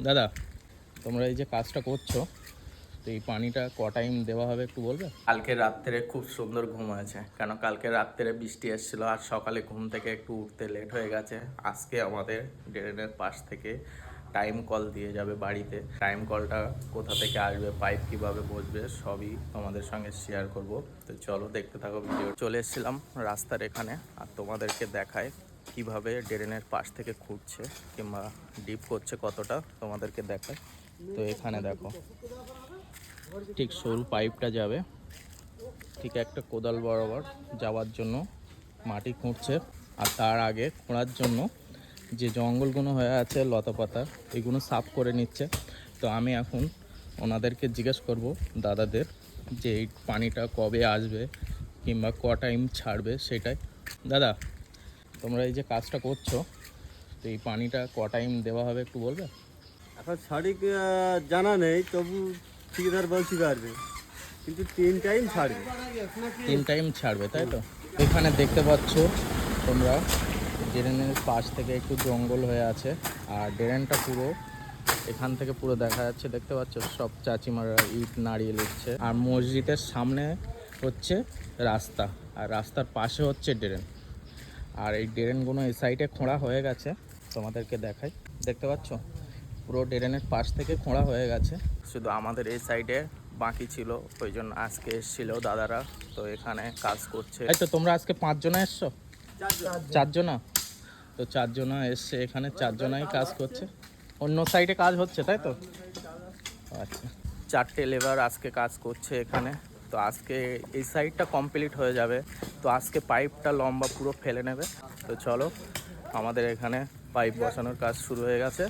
দাদা, তোমরা এই যে কাজটা করছো, তো এই পানিটা ক টাইম দেওয়া হবে একটু বলবে? কালকে রাত্রে খুব সুন্দর ঘুম হয়েছে, কেন কালকে রাত্রে বৃষ্টি এসেছিলো আর সকালে ঘুম থেকে একটু উঠতে লেট হয়ে গেছে। আজকে আমাদের ড্রেনের পাশ থেকে টাইম কল দিয়ে যাবে বাড়িতে। টাইম কলটা কোথা থেকে আসবে, পাইপ কিভাবে বসবে, সবই তোমাদের সঙ্গে শেয়ার করব। তো চলো দেখতে থাকো ভিডিও। চলে এসেছিলাম রাস্তার এখানে, আর তোমাদেরকে দেখায় কিভাবে ড্রেনের পাশ থেকে খুঁড়ছে কিংবা ডিপ করছে কতটা, তোমাদেরকে দেখায়। তো এখানে দেখো, ঠিক সরু পাইপটা যাবে ঠিক একটা কোদাল বরাবর যাওয়ার জন্য মাটি খুঁড়ছে। আর তার আগে খোঁড়ার জন্য যে জঙ্গলগুলো হয়ে আছে লতাপাতা, এগুলো সাফ করে নিচ্ছে। তো আমি এখন ওনাদেরকে জিজ্ঞেস করব, দাদাদের, যে এই পানিটা কবে আসবে কিংবা ক টাইম ছাড়বে সেটাই। দাদা, তোমরা এই যে কাজটা করছো, তো এই পানিটা ক টাইম দেওয়া হবে একটু বলবে? এখন সঠিক জানা নেই, তবু ঠিকাদার বলতে পারবে, কিন্তু 3 টাইম ছাড়বে। 3 টাইম ছাড়বে, তাই তো? এখানে দেখতে পাচ্ছ তোমরা, ড্রেনের পাশ থেকে একটু জঙ্গল হয়ে আছে, আর ড্রেনটা পুরো এখান থেকে পুরো দেখা যাচ্ছে। দেখতে পাচ্ছ সব চাচিমারা ইট নাড়িয়ে নিচ্ছে। আর মসজিদের সামনে হচ্ছে রাস্তা, আর রাস্তার পাশে হচ্ছে ড্রেন। আর এই ড্রেনগুলো এই সাইডে খোঁড়া হয়ে গেছে, তোমাদেরকে দেখাই। দেখতে পাচ্ছ পুরো ড্রেনের পাশ থেকে খোঁড়া হয়ে গেছে, শুধু আমাদের এই সাইডে বাকি ছিল। ওই জন্য আজকে এসেছিল দাদারা, তো এখানে কাজ করছে। এই তো তোমরা আজকে 5 জনা এসছো? 4 জনা? তো 4 জনা এসছে এখানে, 4 জনাই কাজ করছে। অন্য সাইডে কাজ হচ্ছে, তাই তো? আচ্ছা, 4টে লেবার আজকে কাজ করছে এখানে। তো আজকে এই সাইডটা কমপ্লিট হয়ে যাবে। তো আজকে পাইপটা লম্বা পুরো ফেলে নেবে। তো চলো, আমাদের এখানে পাইপ বসানোর কাজ শুরু হয়ে গেছে।